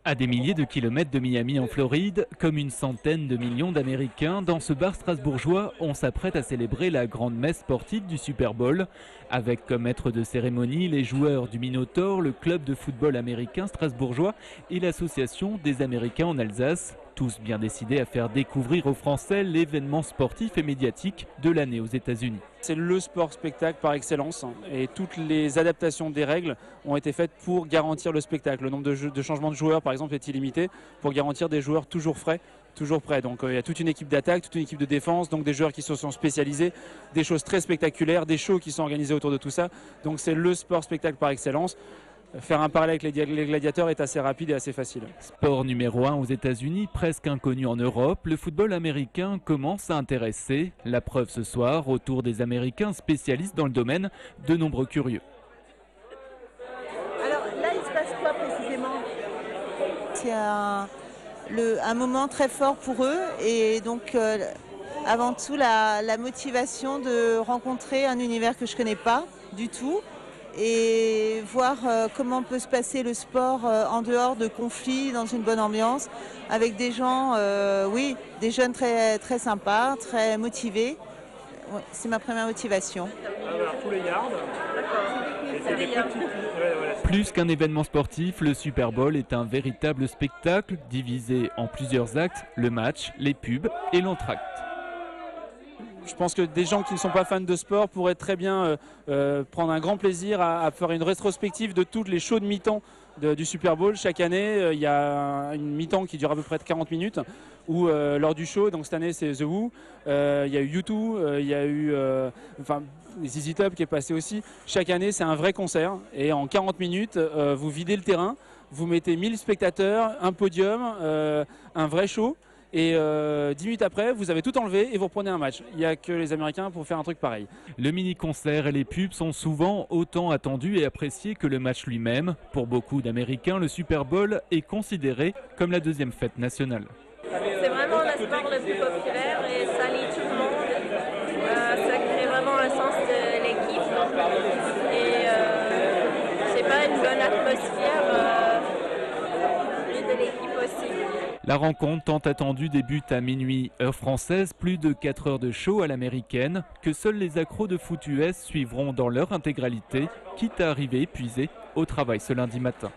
À des milliers de kilomètres de Miami en Floride, comme une centaine de millions d'Américains, dans ce bar strasbourgeois, on s'apprête à célébrer la grande messe sportive du Super Bowl. Avec comme maître de cérémonie les joueurs du Minotaur, le club de football américain strasbourgeois et l'association des Américains en Alsace. Tous bien décidés à faire découvrir aux Français l'événement sportif et médiatique de l'année aux États-Unis. C'est le sport spectacle par excellence et toutes les adaptations des règles ont été faites pour garantir le spectacle. Le nombre de changements de joueurs par exemple est illimité pour garantir des joueurs toujours frais, toujours prêts. Donc il y a toute une équipe d'attaque, toute une équipe de défense, donc des joueurs qui se sont spécialisés, des choses très spectaculaires, des shows qui sont organisés autour de tout ça. Donc c'est le sport spectacle par excellence. Faire un parallèle avec les gladiateurs est assez rapide et assez facile. Sport numéro 1 aux États-Unis, presque inconnu en Europe, le football américain commence à intéresser. La preuve ce soir, autour des Américains spécialistes dans le domaine, de nombreux curieux. Alors là, il se passe quoi précisément? C'est un moment très fort pour eux et donc avant tout la motivation de rencontrer un univers que je ne connais pas du tout et voir comment peut se passer le sport en dehors de conflits, dans une bonne ambiance, avec des gens, des jeunes très, très sympas, très motivés. Ouais, c'est ma première motivation. Alors, tous les yards. Plus qu'un événement sportif, le Super Bowl est un véritable spectacle divisé en plusieurs actes, le match, les pubs et l'entracte. Je pense que des gens qui ne sont pas fans de sport pourraient très bien prendre un grand plaisir à faire une rétrospective de toutes les shows de mi-temps du Super Bowl. Chaque année, il y a une mi-temps qui dure à peu près 40 minutes où lors du show, donc cette année c'est The Who, il y a eu U2, il y a eu ZZ Top qui est passé aussi. Chaque année c'est un vrai concert et en 40 minutes vous videz le terrain, vous mettez 1000 spectateurs, un podium, un vrai show. Et 10 minutes après, vous avez tout enlevé et vous reprenez un match. Il n'y a que les Américains pour faire un truc pareil. Le mini-concert et les pubs sont souvent autant attendus et appréciés que le match lui-même. Pour beaucoup d'Américains, le Super Bowl est considéré comme la deuxième fête nationale. C'est vraiment le sport le plus populaire et ça lie tout le monde. Ça crée vraiment un sens de l'équipe. Et c'est pas une bonne atmosphère de l'équipe aussi. La rencontre tant attendue débute à minuit heure française, plus de 4 heures de show à l'américaine, que seuls les accros de foot US suivront dans leur intégralité, quitte à arriver épuisés au travail ce lundi matin.